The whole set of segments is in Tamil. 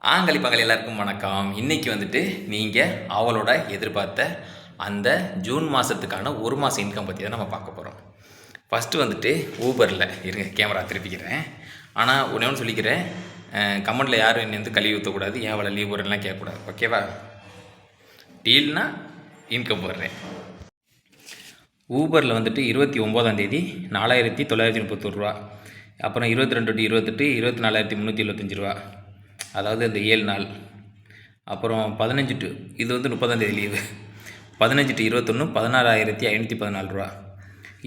ஆங்களி பங்காளி எல்லாருக்கும் வணக்கம். இன்றைக்கி வந்துட்டு நீங்கள் அவளோட எதிர்பார்த்த அந்த ஜூன் மாதத்துக்கான ஒரு மாத இன்கம் பற்றி தான் நம்ம பார்க்க போகிறோம். ஃபஸ்ட்டு வந்துட்டு ஊபரில் இருங்க, கேமரா திருப்பிக்கிறேன். ஆனால் ஒன்று சொல்லிக்கிறேன், கமெண்டில் யாரும் என்னை வந்து கழுவி ஊற்றக்கூடாது, ஏன் அவளை லீவ் போடுறேன்லாம் கேட்கக்கூடாது, ஓகேவா? டீல்னா இன்கம் போடுறேன். ஊபரில் வந்துட்டு 29ஆம் தேதி 4931 ரூபா, அப்புறம் 22 டு 28 24,375 ரூபா, அதாவது இந்த 7 நாள். அப்புறம் 15 டு இது வந்து 30ஆம் தேதி லீவு. 15 டு 21 16,514 ரூபா,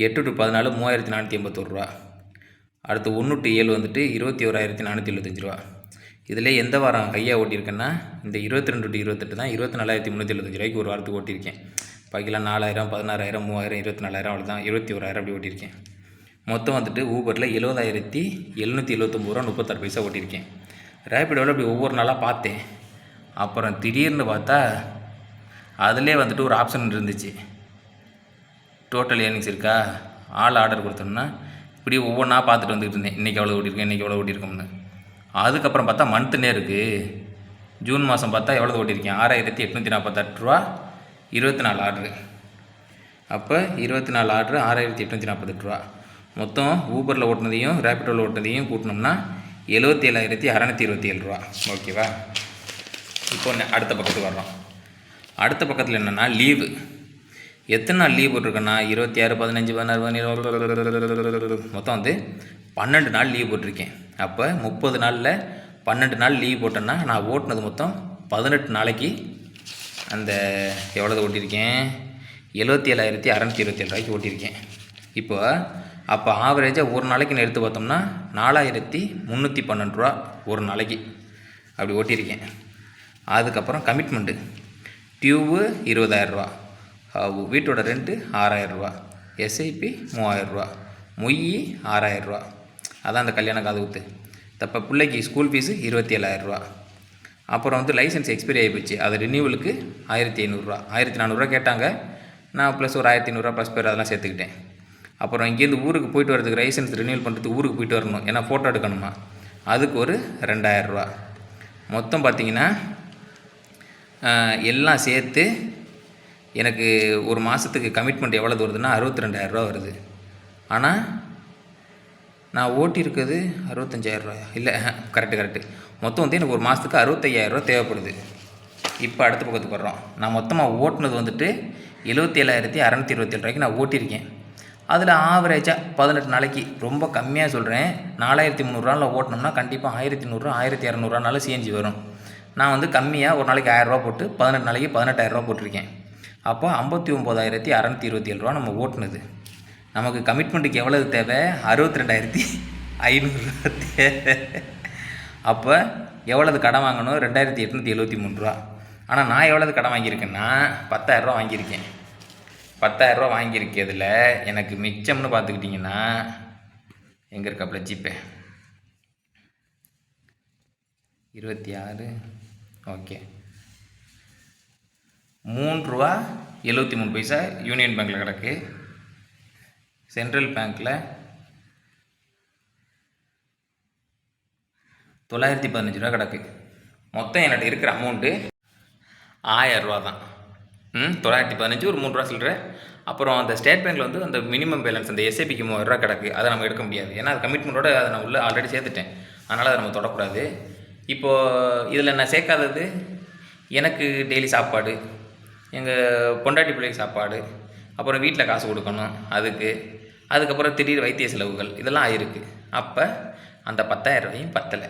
8 டு 14 3,481 ரூபா. அடுத்து 1 டு 7 வந்துட்டு 21,475 ரூபா. இதில் எந்த வாரம் கையாக ஓட்டியிருக்கேன்னா இந்த 22 டு 28 தான் 24,375 ரூபாய்க்கு ஒரு வாரத்துக்கு ஓட்டியிருக்கேன். பாக்கிலாம் 4,000 16,000 3,000 24,000 அவ்வளோ தான், 21,000 அப்படி ஓட்டியிருக்கேன். மொத்தம் வந்துட்டு ஊபரில் 70,779 ரூபா 36 பைசா ஓட்டியிருக்கேன். ரேப்பிடோவில் அப்படி ஒவ்வொரு நாளாக பார்த்தேன். அப்புறம் திடீர்னு பார்த்தா அதிலே வந்துட்டு ஒரு ஆப்ஷன் இருந்துச்சு, டோட்டல் ஏர்னிங்ஸ் இருக்கா, ஆள் ஆர்டர் கொடுத்தோம்னா இப்படி ஒவ்வொன்றா பார்த்துட்டு வந்துட்டு இருந்தேன். இன்றைக்கி எவ்வளோ ஓட்டியிருக்கேன், இன்றைக்கி எவ்வளோ ஓட்டியிருக்கோம்னு. அதுக்கப்புறம் பார்த்தா மந்த்துனே இருக்குது. ஜூன் மாதம் பார்த்தா எவ்வளோ ஓட்டியிருக்கேன், 6,848 ரூபா 24 ஆர்டரு. அப்போ 24 ஆர்டரு 6,848 ரூபா. மொத்தம் ஊபரில் ஓட்டினதையும் ரேப்பிடோவில் ஓட்டினதையும் கூட்டினோம்னா 77,627 ரூபா, ஓகேவா? இப்போ அடுத்த பக்கத்துக்கு வர்றோம். அடுத்த பக்கத்தில் என்னென்னா லீவு. எத்தனை நாள் லீவ் போட்டிருக்கேன்னா 26 15 16 17 மொத்தம் வந்து 12 நாள் லீவ் போட்டிருக்கேன். அப்போ 30 நாளில் 12 நாள் லீவ் போட்டேன்னா நான் ஓட்டினது மொத்தம் 18 நாளைக்கு அந்த எவ்வளோ ஓட்டியிருக்கேன், 77,627 ரூபாய்க்கு ஓட்டியிருக்கேன். இப்போ அப்போ ஆவரேஜாக ஒரு நாளைக்கு எடுத்து பார்த்தோம்னா 4,312 ரூபா ஒரு நாளைக்கு அப்படி ஓட்டியிருக்கேன். அதுக்கப்புறம் கமிட்மெண்ட்டு டியூவு 20,000 ரூபா, வீட்டோட ரெண்ட்டு 6,000 ரூபா, எஸ்ஐபி 3,000 ரூபா, மொய் 6,000 ரூபா, அதான் அந்த கல்யாண காது ஊற்று. தப்போ பிள்ளைக்கு ஸ்கூல் ஃபீஸு 27,000 ரூபா. அப்புறம் வந்து லைசன்ஸ் எக்ஸ்பைரி ஆகி போச்சு, அது ரினியூவலுக்கு 1,500 ரூபா, 1,400 ரூபா கேட்டாங்க. நான் ப்ளஸ் ஒரு 1,500 ரூபா ப்ளஸ் பேர் அதெல்லாம் சேர்த்துக்கிட்டேன். அப்புறம் இங்கேருந்து ஊருக்கு போயிட்டு வரதுக்கு லைசன்ஸ் ரினியூவல் பண்ணுறதுக்கு ஊருக்கு போயிட்டு வரணும், ஏன்னா ஃபோட்டோ எடுக்கணுமா, அதுக்கு ஒரு 2,000 ரூபா. மொத்தம் பார்த்திங்கன்னா எல்லாம் சேர்த்து எனக்கு ஒரு மாதத்துக்கு கமிட்மெண்ட் எவ்வளோ வருதுன்னா 62,000 ரூபா வருது. ஆனால் நான் ஓட்டியிருக்குது 65,000 ரூபாயா, இல்லை கரெக்டு. மொத்தம் வந்து எனக்கு ஒரு மாதத்துக்கு 65,000 ரூபா தேவைப்படுது. இப்போ அடுத்த பக்கத்துக்கு வர்றோம். நான் மொத்தமாக ஓட்டினது வந்துட்டு 77,627 ரூபாய்க்கு நான் ஓட்டியிருக்கேன். அதில் ஆவரேஜாக 18 நாளைக்கு, ரொம்ப கம்மியாக சொல்கிறேன், 4,300 ஓட்டினோம்னா கண்டிப்பாக 1,100 1,200 சிஎன்ஜி வரும். நான் வந்து கம்மியாக ஒரு நாளைக்கு 1,000 ரூபா போட்டு 18 நாளைக்கு 18,000 ரூபா போட்டிருக்கேன். அப்போ 59,627 ரூபா நம்ம ஓட்டுனது. நமக்கு கமிட்மெண்ட்டுக்கு எவ்வளவு தேவை, 62,500 ரூபா தேவை. அப்போ எவ்வளவு கடன் வாங்கணும், 2,873 ரூபா. ஆனால் நான் எவ்வளவு கடன் வாங்கியிருக்கேன்னா 10,000 ரூபா வாங்கியிருக்கேன். 10,000 ரூபா வாங்கியிருக்கிறதுல எனக்கு மிச்சம்னு பார்த்துக்கிட்டிங்கன்னா எங்கே இருக்காப்புல ஜிபே 26, ஓகே, 3 ரூபா 73 பைசா யூனியன் பேங்க்கில் கிடக்கு. சென்ட்ரல் பேங்க்கில் 915 ரூபா கிடக்கு. மொத்தம் என்கிட்ட இருக்கிற அமௌண்ட்டு 1,000 ரூபா தான். 915 ஒரு 3 ரூபா சொல்கிற. அப்புறம் அந்த ஸ்டேட் பேங்க்கில் வந்து அந்த மினிமம் பேலன்ஸ் அந்த எஸ்ஐபிக்கு 3,000 ரூபா கிடக்கு, அதை நம்ம எடுக்க முடியாது, ஏன்னா அது கமிட்மெண்ட்டோட அதை நான் உள்ளே ஆல்ரெடி சேர்த்துட்டேன், அதனால் அதை நம்ம தொடக்கூடாது. இப்போது இதில் நான் சேர்க்காதது எனக்கு டெய்லி சாப்பாடு, எங்கள் பொண்டாட்டி பிள்ளைக்கு சாப்பாடு, அப்புறம் வீட்டில் காசு கொடுக்கணும் அதுக்கப்புறம் திடீர் வைத்திய செலவுகள் இதெல்லாம் ஆயிருக்கு. அப்போ அந்த 10,000 ரூபாயும் பத்தலை.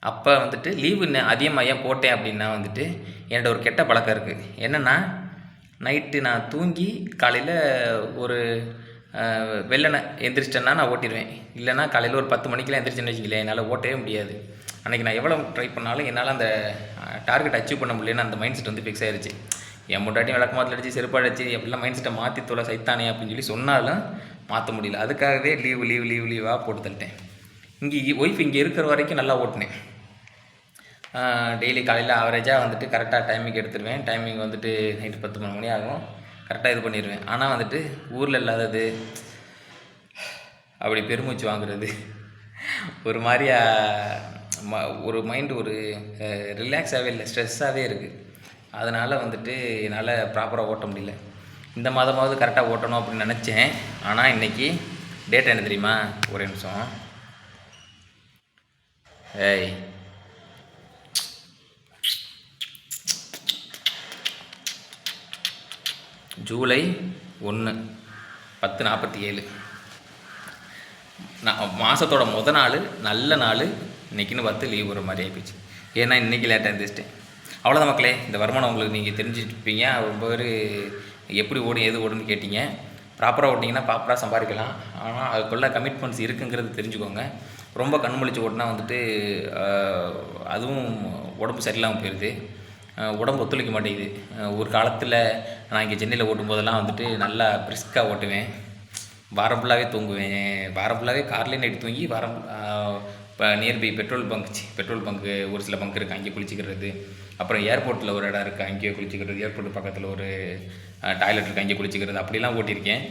அப்போ வந்துட்டு லீவு அதிகமாக ஏன் போட்டேன் அப்படின்னா வந்துட்டு என்கிட்ட ஒரு கெட்ட பழக்கம் இருக்குது. என்னென்னா நைட்டு நான் தூங்கி காலையில் ஒரு வெள்ளனை எந்திரிச்சிட்டேன்னா நான் ஓட்டிடுவேன். இல்லைனா காலையில் ஒரு 10 மணிக்கெலாம் எந்திரிச்சேன்னு வச்சுக்கல, என்னால் ஓட்டவே முடியாது. அன்றைக்கி நான் எவ்வளோ ட்ரை பண்ணாலும் என்னால் அந்த டார்கெட் அச்சீவ் பண்ண முடியலன்னு அந்த மைண்ட் செட் வந்து ஃபிக்ஸ் ஆயிடுச்சு. என் முன்னாடியும் விளக்கமாத்தில் அடிச்சு செருப்பாடு அடிச்சு எப்படிலாம் மைண்ட் செட்டை மாற்றி தோலை சைத்தானே அப்படின்னு சொல்லி சொன்னாலும் மாற்ற முடியல. அதுக்காகவே லீவாக போட்டு தள்ளிட்டேன். இங்கே ஒய்ஃப் இங்கே இருக்கிற வரைக்கும் நல்லா ஓட்டினேன். டெய்லி காலையில் ஆவரேஜாக வந்துட்டு கரெக்டாக டைமிங் எடுத்துடுவேன். டைமிங் வந்துட்டு நைட்டு 10 மணி ஆகும், கரெக்டாக இது பண்ணிடுவேன். ஆனால் வந்துட்டு ஊரில் இல்லாதது அப்படி பெருமூச்சு வாங்குறது, ஒரு மாதிரியா ஒரு மைண்டு ஒரு ரிலாக்ஸாகவே இல்லை, ஸ்ட்ரெஸ்ஸாகவே இருக்குது. அதனால் வந்துட்டு என்னால் ப்ராப்பராக ஓட்ட முடியல. இந்த மாதமாவது கரெக்டாக ஓட்டணும் அப்படின்னு நினச்சேன். ஆனால் இன்றைக்கி டேட் என்ன தெரியுமா? ஒரே நிமிஷம். ஏய், ஜூலை 1 10:47. மாதத்தோட நாள் நல்ல நாள் இன்றைக்கின்னு பார்த்து லீவ் வர மாதிரி ஆகிப்போச்சு. ஏன்னா இன்றைக்கி லேட்டாக எழுந்திரிச்சிட்டேன். அவ்வளோதான் மக்களே. இந்த வருமானம் உங்களுக்கு நீங்கள் தெரிஞ்சுட்ருப்பீங்க. ரொம்ப பேர் எப்படி ஓடும் எது ஓடுன்னு கேட்டிங்க. ப்ராப்பராக ஓட்டிங்கன்னா ப்ராப்பராக சம்பாதிக்கலாம். ஆனால் அதுக்குள்ள கமிட்மெண்ட்ஸ் இருக்குங்கிறது தெரிஞ்சுக்கோங்க. ரொம்ப கண் முழிச்சு ஓட்டினா வந்துட்டு அதுவும் உடம்பு சரியில்லாமல் போயிடுது. உடம்பு ஒத்துழைக்க மாட்டேங்குது. ஒரு காலத்தில் நான் இங்கே சென்னையில் ஓட்டும் போதெல்லாம் வந்துட்டு நல்லா பிரிஸ்காக ஓட்டுவேன். வாரம் ஃபுல்லாகவே தூங்குவேன். வாரம் ஃபுல்லாகவே கார்லேயே நைட்டு தூங்கி வாரம் இப்போ நியர்பை பெட்ரோல் பங்கு ஒரு சில பங்கு இருக்குது, அங்கே குளிச்சிக்கிறது. அப்புறம் ஏர்போர்ட்டில் ஒரு இடம் இருக்குது, அங்கேயே குளிச்சிக்கிறது. ஏர்போர்ட் பக்கத்தில் ஒரு டாய்லெட் இருக்குது, அங்கே குளிச்சிக்கிறது. அப்படிலாம் ஓட்டியிருக்கேன்.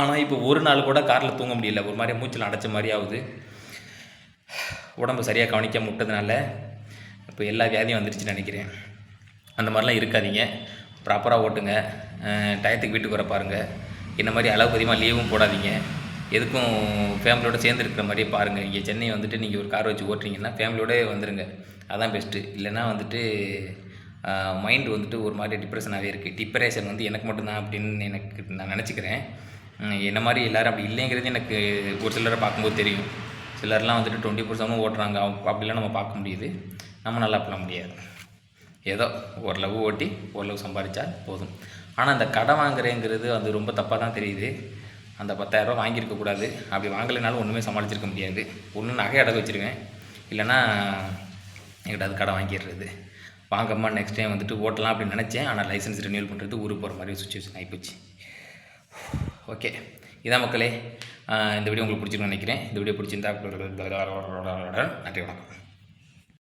ஆனால் இப்போ ஒரு நாள் கூட காரில் தூங்க முடியல. ஒரு மாதிரி மூச்சில் அடைச்ச மாதிரி ஆகுது. உடம்பு சரியாக கவனிக்க முட்டதுனால இப்போ எல்லா வியாதியும் வந்துடுச்சுன்னு நினைக்கிறேன். அந்த மாதிரிலாம் இருக்காதீங்க. ப்ராப்பராக ஓட்டுங்க. டயத்துக்கு வீட்டுக்கு வர பாருங்கள். இந்த மாதிரி அளவுக்கு அதிகமாக லீவும் போடாதீங்க. எதுக்கும் ஃபேமிலியோடு சேர்ந்து இருக்கிற மாதிரியே பாருங்கள். இங்கே சென்னை வந்துட்டு நீங்கள் ஒரு கார் வச்சு ஓட்டுறீங்கன்னா ஃபேமிலியோடே வந்துடுங்க. அதான் பெஸ்ட்டு. இல்லைனா வந்துட்டு மைண்டு வந்துட்டு ஒரு மாதிரி டிப்ரெஷனாகவே இருக்குது. டிப்ரெஷன் வந்து எனக்கு மட்டும்தான் அப்படின்னு நான் நினச்சிக்கிறேன். என்ன மாதிரி எல்லோரும் அப்படி இல்லைங்கிறது எனக்கு ஒரு சிலரை பார்க்கும்போது தெரியும். சிலர்லாம் வந்துட்டு 24/7 ஓட்டுறாங்க. அப்படிலாம் நம்ம பார்க்க முடியுது. நம்ம நல்லா பண்ண முடியாது. ஏதோ ஓரளவு ஓட்டி ஓரளவு சம்பாதிச்சா போதும். ஆனால் அந்த கடன் வாங்குறேங்கிறது அது ரொம்ப தப்பாக தான் தெரியுது. அந்த 10,000 வாங்கியிருக்கக்கூடாது. அப்படி வாங்கலைனாலும் ஒன்றுமே சமாளிச்சிருக்க முடியாது. ஒன்று நகை அடகு வச்சுருவேன், இல்லைனா என்கிட்ட அது கடன் வாங்கிடுறது. வாங்கம்மா நெக்ஸ்ட் டைம் வந்துட்டு ஓட்டலாம் அப்படின்னு நினச்சேன். ஆனால் லைசன்ஸ் ரினியூவல் பண்ணுறது ஊருக்கு போகிற மாதிரி சுச்சுவேஷன் ஆகிப்போச்சு. ஓகே, இதான் மக்களே. இந்த வீடியோ உங்களுக்கு பிடிச்சிருக்குன்னு நினைக்கிறேன். இந்த வீடியோ பிடிச்சிருந்தா நன்றி, வணக்கம்.